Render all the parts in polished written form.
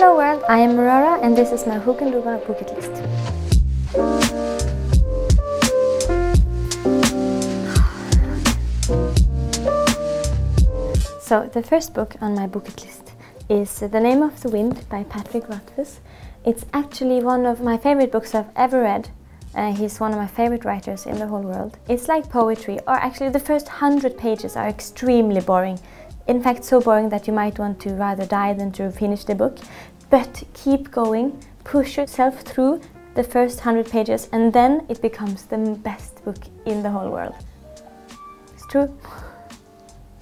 Hello world, I am Aurora and this is my I Hugendubel Booketlist. So the first book on my bucket list is The Name of the Wind by Patrick Rothfuss. It's actually one of my favorite books I've ever read. He's one of my favorite writers in the whole world. It's like poetry, or actually the first 100 pages are extremely boring. In fact, so boring that you might want to rather die than to finish the book. But keep going, push yourself through the first 100 pages and then it becomes the best book in the whole world. It's true.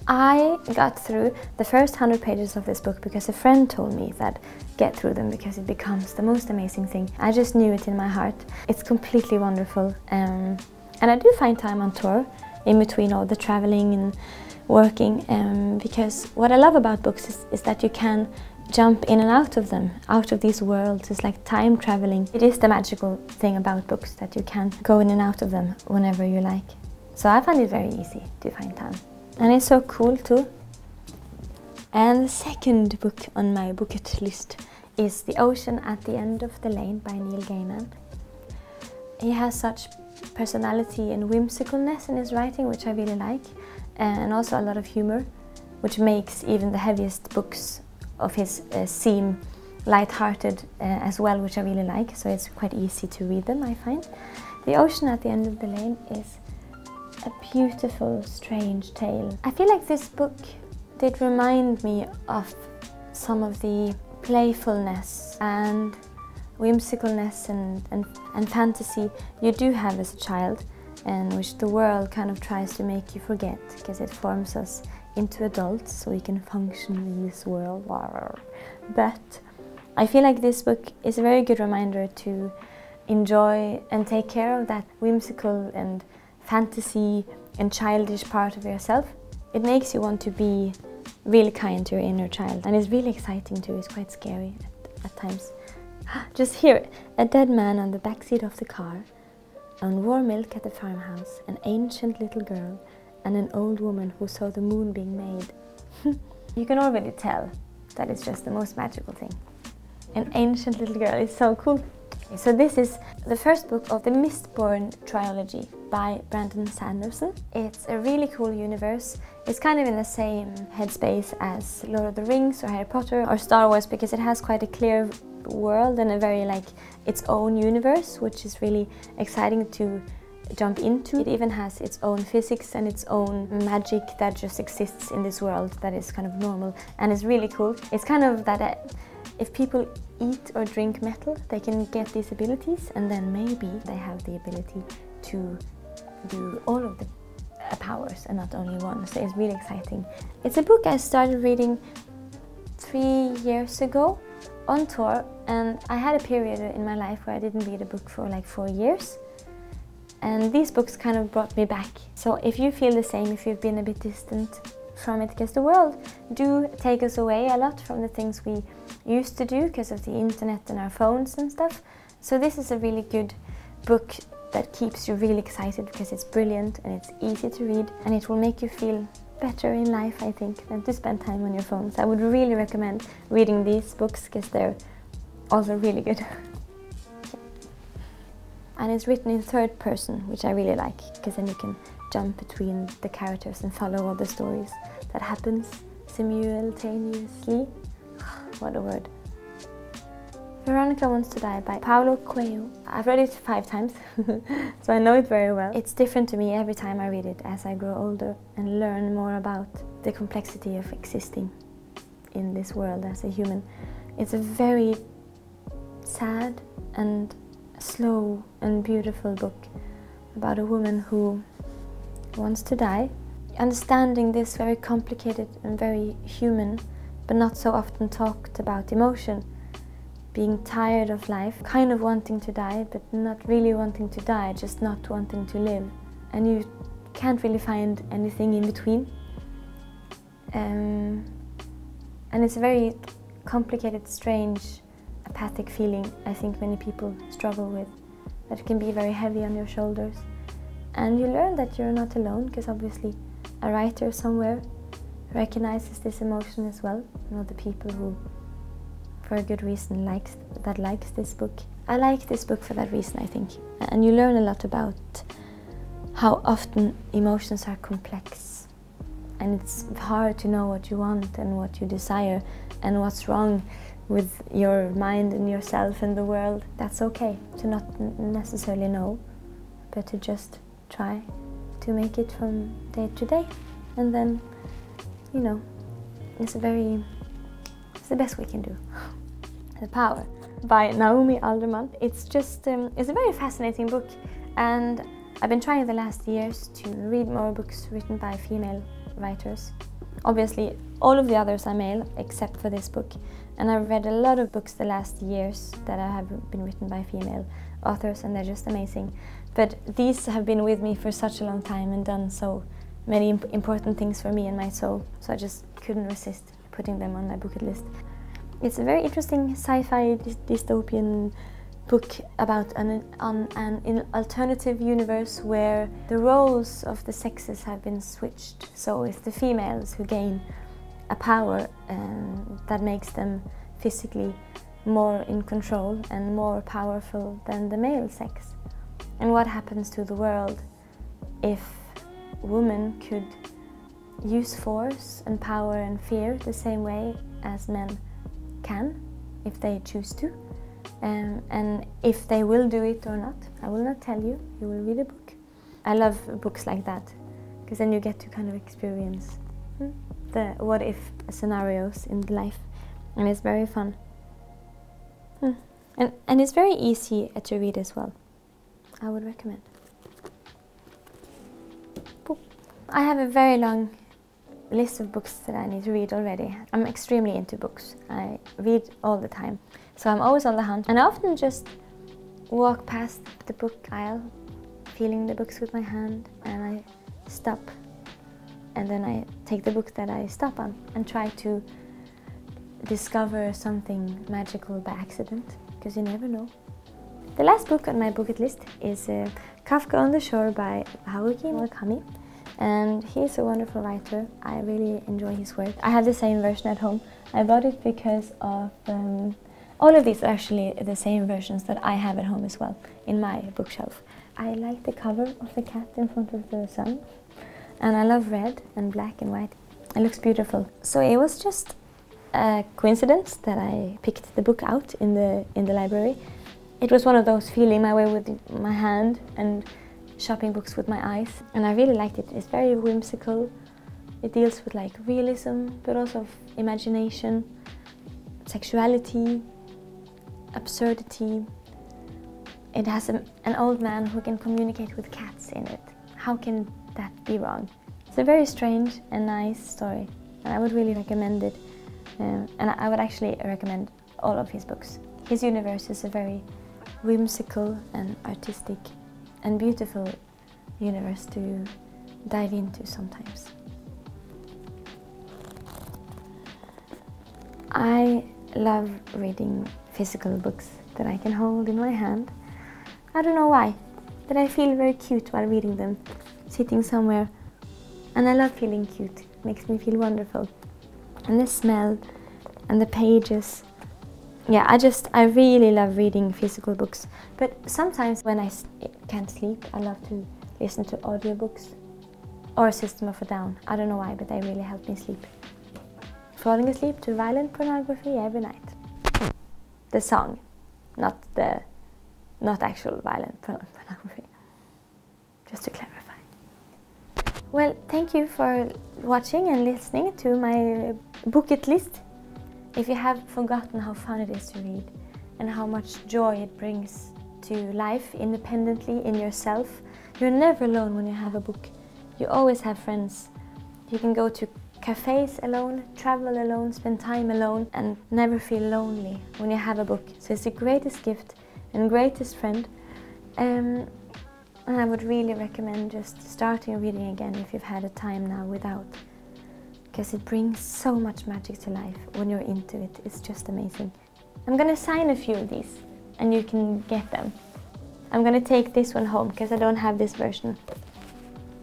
I got through the first 100 pages of this book because a friend told me that get through them because it becomes the most amazing thing. I just knew it in my heart. It's completely wonderful. And I do find time on tour in between all the traveling and working because what I love about books is that you can jump in and out of them, out of these worlds. It's like time traveling. It is the magical thing about books that you can go in and out of them whenever you like. So I find it very easy to find time. And it's so cool too. And the second book on my bucket list is The Ocean at the End of the Lane by Neil Gaiman. He has such personality and whimsicalness in his writing, which I really like, and also a lot of humor, which makes even the heaviest books of his seem light-hearted as well, which I really like, so it's quite easy to read them, I find. The Ocean at the End of the Lane is a beautiful, strange tale. I feel like this book did remind me of some of the playfulness and whimsicalness and fantasy you do have as a child, and which the world kind of tries to make you forget because it forms us into adults so we can function in this world. But I feel like this book is a very good reminder to enjoy and take care of that whimsical and fantasy and childish part of yourself. It makes you want to be really kind to your inner child, and it's really exciting too. It's quite scary at times. Just hear it. A dead man on the backseat of the car, on warm milk at the farmhouse, an ancient little girl, and an old woman who saw the moon being made. You can already tell that it's just the most magical thing. An ancient little girl is so cool. So this is the first book of the Mistborn trilogy by Brandon Sanderson. It's a really cool universe. It's kind of in the same headspace as Lord of the Rings or Harry Potter or Star Wars, because it has quite a clear world and a very its own universe, which is really exciting to jump into. It even has its own physics and its own magic that just exists in this world that is kind of normal, and it's really cool. It's kind of that if people eat or drink metal, they can get these abilities, and then maybe they have the ability to do all of the powers and not only one. So it's really exciting. It's a book I started reading 3 years ago on tour, and I had a period in my life where I didn't read a book for like 4 years. And these books kind of brought me back. So if you feel the same, if you've been a bit distant from it, because the world do take us away a lot from the things we used to do because of the internet and our phones and stuff. So this is a really good book that keeps you really excited because it's brilliant and it's easy to read, and it will make you feel better in life, I think, than to spend time on your phones. I would really recommend reading these books because they're also really good. And it's written in third person, which I really like, because then you can jump between the characters and follow all the stories that happens simultaneously. What a word. Veronica Wants to Die by Paulo Coelho. I've read it 5 times, so I know it very well. It's different to me every time I read it as I grow older and learn more about the complexity of existing in this world as a human. It's a very sad and slow and beautiful book about a woman who wants to die, understanding this very complicated and very human but not so often talked about emotion, being tired of life, kind of wanting to die but not really wanting to die, just not wanting to live, and you can't really find anything in between. And it's a very complicated, strange, apathic feeling I think many people struggle with, that can be very heavy on your shoulders. And you learn that you're not alone, because obviously a writer somewhere recognizes this emotion as well, and all the people who for a good reason that likes this book. I like this book for that reason, I think. And you learn a lot about how often emotions are complex. And it's hard to know what you want and what you desire and what's wrong with your mind and yourself and the world. That's okay to not necessarily know, but to just try to make it from day to day. And then, you know, it's the best we can do. The Power by Naomi Alderman. It's just, it's a very fascinating book, and I've been trying the last years to read more books written by female writers. Obviously, all of the others are male, except for this book. And I've read a lot of books the last years that have been written by female authors, and they're just amazing. But these have been with me for such a long time and done so many important things for me and my soul, so I just couldn't resist putting them on my bucket list. It's a very interesting sci-fi dystopian book about an alternative universe where the roles of the sexes have been switched. So it's the females who gain a power that makes them physically more in control and more powerful than the male sex. And what happens to the world if women could use force and power and fear the same way as men can, if they choose to, and if they will do it or not. I will not tell you, you will read a book. I love books like that, because then you get to kind of experience the what if scenarios in life, and it's very fun. And it's very easy to read as well. I would recommend. I have a very long list of books that I need to read already. I'm extremely into books. I read all the time. So I'm always on the hunt. And I often just walk past the book aisle, feeling the books with my hand, and I stop. And then I take the book that I stop on and try to discover something magical by accident, because you never know. The last book on my bucket list is Kafka on the Shore by Haruki Murakami. And he's a wonderful writer. I really enjoy his work. I have the same version at home. I bought it because of all of these are actually the same versions that I have at home as well, in my bookshelf. I like the cover of the cat in front of the sun, and I love red and black and white. It looks beautiful. So it was just a coincidence that I picked the book out in the library. It was one of those feeling my way with my hand and shopping books with my eyes, and I really liked it. It's very whimsical. It deals with like realism, but also imagination, sexuality, absurdity. It has an old man who can communicate with cats in it. How can that be wrong? It's a very strange and nice story, and I would really recommend it. And I would actually recommend all of his books. His universe is a very whimsical and artistic and beautiful universe to dive into sometimes. I love reading physical books that I can hold in my hand. I don't know why, but I feel very cute while reading them, sitting somewhere. And I love feeling cute, it makes me feel wonderful. And the smell and the pages. Yeah, I really love reading physical books. But sometimes when I can't sleep, I love to listen to audiobooks or System of a Down. I don't know why, but they really help me sleep. Falling asleep to violent pornography every night. The song, not actual violent pornography. Just to clarify. Well, thank you for watching and listening to my bucket list. If you have forgotten how fun it is to read and how much joy it brings to life independently in yourself, you're never alone when you have a book. You always have friends. You can go to cafes alone, travel alone, spend time alone, and never feel lonely when you have a book. So it's the greatest gift and greatest friend. And I would really recommend just starting reading again if you've had a time now without. Because it brings so much magic to life when you're into it. It's just amazing. I'm gonna sign a few of these and you can get them. I'm gonna take this one home because I don't have this version.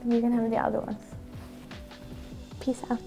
You can have the other ones. Peace out.